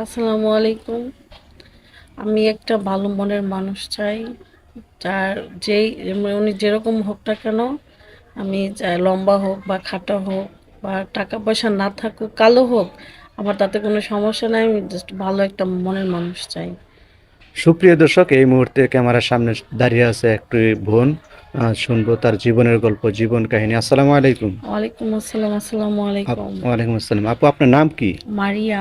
আসসালামু আলাইকুম। আমি একটা ভালো মনের মানুষ চাই। যার যেই উনি যেরকম হোক না কেন, আমি চাই লম্বা হোক বা খাটো হোক বা টাকা পয়সা না থাকুক, কালো হোক, আমার তাতে কোনো সমস্যা নাই। আমি জাস্ট ভালো একটা মনের মানুষ চাই। সুপ্রিয় দর্শক, এই মুহূর্তে ক্যামেরার সামনে দাঁড়িয়ে আছে একটি বোন। শুনবো তার জীবনের গল্প, জীবন কাহিনী। আসসালামু আলাইকুম। ওয়ালাইকুম আসসালাম। আসসালামু আলাইকুম। ওয়ালাইকুম আসসালাম। আপু, আপনার নাম কি? মারিয়া।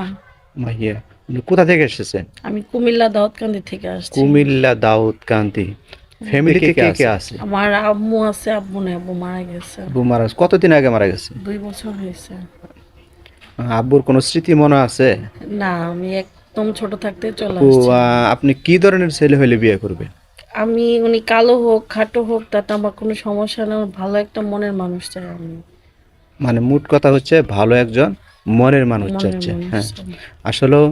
মাহিয়া। আপনি কোথা থেকে এসেছেন? আমি কুমিল্লা দাউদকান্দি থেকে আসছি। কুমিল্লা দাউদকান্দি। ফ্যামিলিতে কে কে আছে? আমার আম্মু আছে, আব্বু নেই, আব্বু মারা গেছে। আব্বু মারা কতদিন আগে মারা গেছে? 2 বছর হয়েছে। আব্বুর কোনো স্মৃতি মনে আছে? না, আমি একদম ছোট থাকতে চলে আপু, আসছি। আপনি কি ধরনের ছেলে হলে বিয়ে করবেন? উনি কালো হোক খাটো হোক তাতে আমার কোনো সমস্যা নেই। আমার ভালো একটা মনের মানুষ চাই আমি। মানে মোট কথা হচ্ছে ভালো একজন মনের মানুষ মনের চাচ্ছে, মানুষ হ্যাঁ। চাই। আসলেও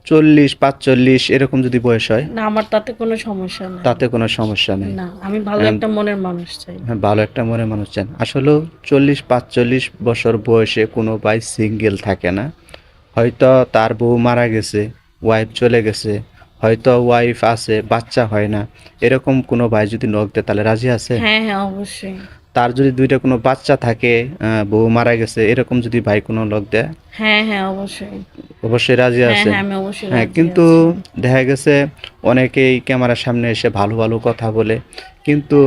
40 45 এরকম যদি বয়স হয়, না, আমার তাতে কোনো সমস্যা নাই। তাতে কোনো সমস্যা নেই। না, আমি ভালো আম, একটা মনের মানুষ চাই। হ্যাঁ, ভালো একটা মনের মানুষ চান। আসলেও 40 45 বছর বয়সে কোনো ভাই সিঙ্গেল থাকে না। হয়তো তার বউ মারা গেছে, ওয়াইফ চলে গেছে, হয়তো ওয়াইফ আছে, বাচ্চা হয় না। এরকম কোনো ভাই যদি নক দেয় তাহলে রাজি আছে? হ্যাঁ, হ্যাঁ, অবশ্যই। তার যদি দুইটা কোনো বাচ্চা থাকে, বউ মারা গেছে, এরকম যদি ভাই কোনো লোক দেয়, হ্যাঁ, হ্যাঁ, অবশ্যই। অবশ্যই রাজি হ্যাঁ, আছেন? হ্যাঁ, আমি অবশ্যই হ্যাঁ, রাজি কিন্তু আছি। দেখা গেছে অনেকেই ক্যামেরার সামনে এসে ভালো ভালো কথা বলে, কিন্তু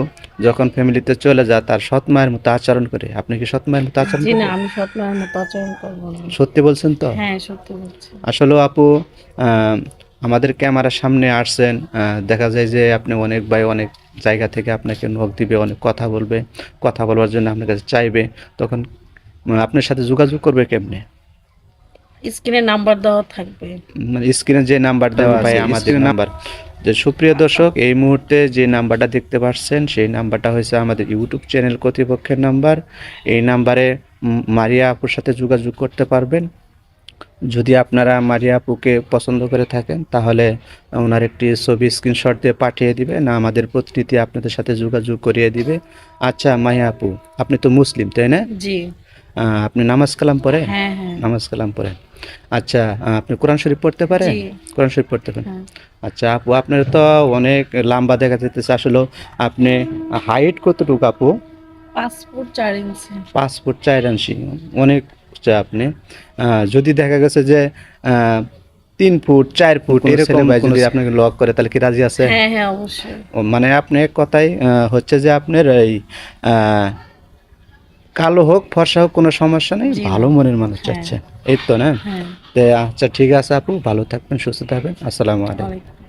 যখন ফ্যামিলিতে চলে যায় তার সৎ মায়ের মতো আচরণ করে। আপনি কি সৎ মায়ের মতো আচরণ জি না, করবেন? আমি সৎ মায়ের মতো আচরণ করবো না। সত্যি বলছেন তো? হ্যাঁ, সত্যি বলছি। আসলেও আপু, আহ, আমাদের ক্যামেরার সামনে আসছেন, দেখা যায় যে আপনি অনেক ভাই অনেক জায়গা থেকে আপনাকে নক দিবে, অনেক কথা বলবে, কথা বলবার জন্য আপনার কাছে চাইবে। তখন আপনার সাথে যোগাযোগ করবে কেমনে? স্ক্রিনে নাম্বার দেওয়া থাকবে। মানে স্ক্রিনে যে নাম্বার দেওয়া ভাই আছে, আমাদের স্ক্রিনে নাম্বার। যে সুপ্রিয় দর্শক, এই মুহূর্তে যে নাম্বারটা দেখতে পাচ্ছেন সেই নাম্বারটা হয়েছে আমাদের ইউটিউব চ্যানেল কর্তৃপক্ষের নাম্বার। এই নাম্বারে মারিয়া আপুর সাথে যোগাযোগ করতে পারবেন। যদি আপনারা মারিয়া আপুকে পছন্দ করে থাকেন তাহলে ওনার একটি ছবি স্ক্রিনশট দিয়ে পাঠিয়ে দিবে, না আমাদের প্রতিনিধি আপনাদের সাথে যোগাযোগ করিয়ে দিবে। আচ্ছা মাহিয়া আপু, আপনি তো মুসলিম, তাই না? জি। আপনি নামাজ কালাম পড়েন? হ্যাঁ, হ্যাঁ। নামাজ কালাম পড়েন। আচ্ছা, আপনি কোরআন শরীফ পড়তে পারেন? জি। কোরআন শরীফ পড়তে পারেন? হ্যাঁ। আচ্ছা আপু, আপনার তো অনেক লম্বা দেখা যেতেছে। আসলে আপনি হাইট কতটুকু আপু? 5 ফুট 4 ইঞ্চি। 5 ফুট 4 ইঞ্চি, অনেক উচ্চ আপনি। যদি দেখা গেছে যে 3 ফুট 4 ফুট কোনো এরকম ছেলে ভাই কোনো যদি আপনাকে লক করে তাহলে কি রাজি আছেন? হ্যাঁ, হ্যাঁ, অবশ্যই। মানে আপনি এক কথায় হচ্ছে যে আপনার এই আহ, কালো হোক ফর্সা হোক কোনো সমস্যা নেই, জি না। ভালো মনের মানুষ হ্যাঁ, চাচ্ছেন, এই তো না? হ্যাঁ। তো আচ্ছা ঠিক আছে আপু, ভালো থাকবেন, সুস্থ থাকবেন। আসসালামু আলাইকুম। ওয়ালাইকুম